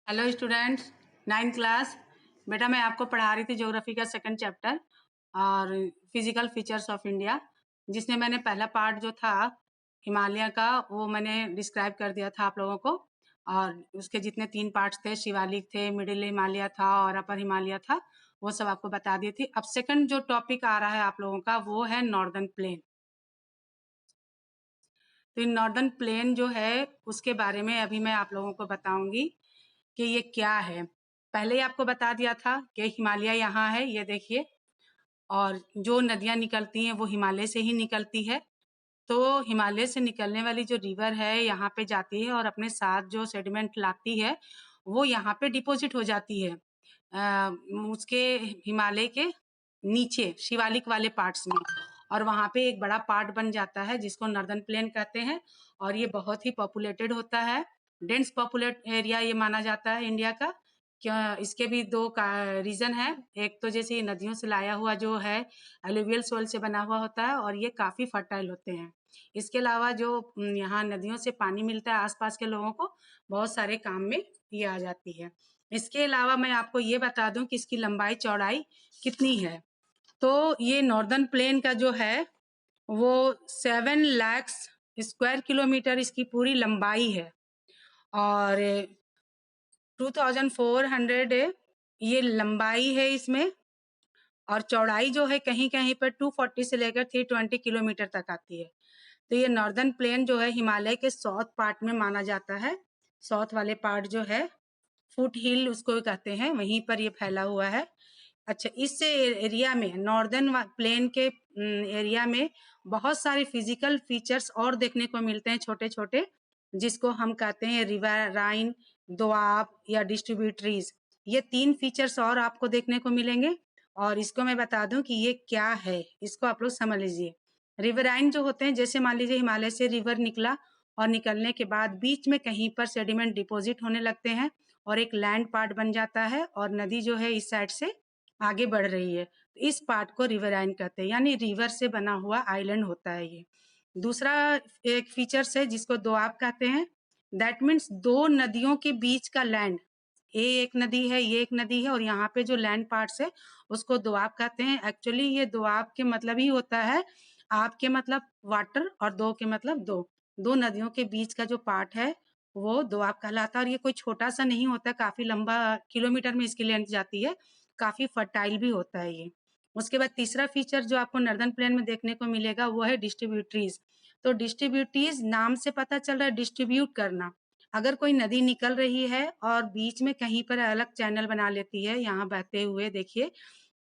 Hello students, 9th class. बेटा मैं आपको पढ़ा रही थी ज्योग्राफी का सेकंड चैप्टर और फिजिकल फीचर्स ऑफ इंडिया, जिसमें मैंने पहला पार्ट जो था हिमालय का वो मैंने डिस्क्राइब कर दिया था आप लोगों को। और उसके जितने 3 पार्ट्स थे, शिवालिक थे, मिडिल हिमालय था और अपर हिमालय था, वो सब आपको बता दी थी। अब सेकंड जो टॉपिक आ रहा है आप लोगों का वो है नॉर्दर्न प्लेन। तो नॉर्दर्न प्लेन जो है उसके बारे में अभी मैं आप लोगों को बताऊंगी कि ये क्या है। पहले ही आपको बता दिया था कि हिमालय यहाँ है, ये देखिए, और जो नदियाँ निकलती हैं वो हिमालय से ही निकलती है। तो हिमालय से निकलने वाली जो रिवर है यहाँ पे जाती है और अपने साथ जो सेडिमेंट लाती है वो यहाँ पे डिपॉजिट हो जाती है उसके हिमालय के नीचे शिवालिक वाले पार्ट्स में, और वहाँ पे एक बड़ा पार्ट बन जाता है जिसको नॉर्दर्न प्लेन कहते हैं। और ये बहुत ही पॉपुलेटेड होता है, डेंस पॉपुलेट एरिया ये माना जाता है इंडिया का। क्या इसके भी दो रीजन है। एक तो जैसे नदियों से लाया हुआ जो है एलुवियल सोइल से बना हुआ होता है और ये काफी फर्टाइल होते हैं। इसके अलावा जो यहाँ नदियों से पानी मिलता है आसपास के लोगों को, बहुत सारे काम में ये आ जाती है। इसके अलावा मैं आपको ये बता दूं कि इसकी लंबाई चौड़ाई कितनी है। तो ये नॉर्दर्न प्लेन का जो है वो 7 लाख स्क्वायर किलोमीटर इसकी पूरी लंबाई है और 2400 ये लंबाई है इसमें, और चौड़ाई जो है कहीं कहीं पर 240 से लेकर 320 किलोमीटर तक आती है। तो ये नॉर्दर्न प्लेन जो है हिमालय के साउथ पार्ट में माना जाता है। साउथ वाले पार्ट जो है फुट हिल उसको कहते हैं, वहीं पर ये फैला हुआ है। अच्छा, इस एरिया में नॉर्दर्न प्लेन के एरिया में बहुत सारे फिजिकल फीचर्स और देखने को मिलते हैं छोटे छोटे, जिसको हम कहते हैं रिवराइन, दोआब या डिस्ट्रीब्यूटरीज। ये 3 फीचर्स और आपको देखने को मिलेंगे और इसको मैं बता दूं कि ये क्या है, इसको आप लोग समझ लीजिए। रिवराइन जो होते हैं, जैसे मान लीजिए हिमालय से रिवर निकला और निकलने के बाद बीच में कहीं पर सेडिमेंट डिपॉजिट होने लगते हैं और एक लैंड पार्ट बन जाता है और नदी जो है इस साइड से आगे बढ़ रही है, तो इस पार्ट को रिवराइन कहते हैं, यानी रिवर से बना हुआ आइलैंड होता है ये। दूसरा एक फीचर्स है जिसको दोआब कहते हैं। दैट मीन्स दो नदियों के बीच का लैंड, ये एक नदी है, ये एक नदी है, और यहाँ पे जो लैंड पार्ट्स है उसको दोआब कहते हैं। एक्चुअली ये दोआब के मतलब ही होता है, आप के मतलब वाटर और दो के मतलब दो नदियों के बीच का जो पार्ट है वो दोआब कहलाता है। और ये कोई छोटा सा नहीं होता, काफी लंबा, किलोमीटर में इसकी लेंथ जाती है, काफी फर्टाइल भी होता है ये। उसके बाद तीसरा फीचर जो आपको नॉर्दर्न प्लेन में देखने को मिलेगा वो है डिस्ट्रीब्यूटरीज। तो डिस्ट्रीब्यूटरीज नाम से पता चल रहा है डिस्ट्रीब्यूट करना। अगर कोई नदी निकल रही है और बीच में कहीं पर अलग चैनल बना लेती है यहाँ बहते हुए, देखिए,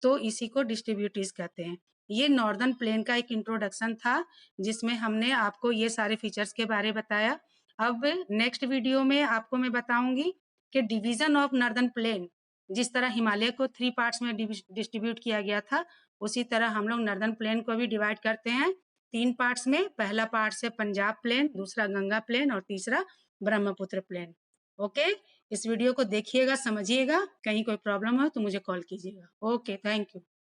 तो इसी को डिस्ट्रीब्यूटरीज कहते हैं। ये नॉर्दर्न प्लेन का एक इंट्रोडक्शन था जिसमें हमने आपको ये सारे फीचर्स के बारे बताया। अब नेक्स्ट वीडियो में आपको मैं बताऊंगी कि डिवीजन ऑफ नॉर्दर्न प्लेन, जिस तरह हिमालय को 3 पार्ट्स में डिस्ट्रीब्यूट किया गया था, उसी तरह हम लोग नॉर्दर्न प्लेन को भी डिवाइड करते हैं 3 पार्ट्स में। पहला पार्ट से पंजाब प्लेन, दूसरा गंगा प्लेन और तीसरा ब्रह्मपुत्र प्लेन। ओके, इस वीडियो को देखिएगा, समझिएगा, कहीं कोई प्रॉब्लम हो तो मुझे कॉल कीजिएगा। Okay, thank you.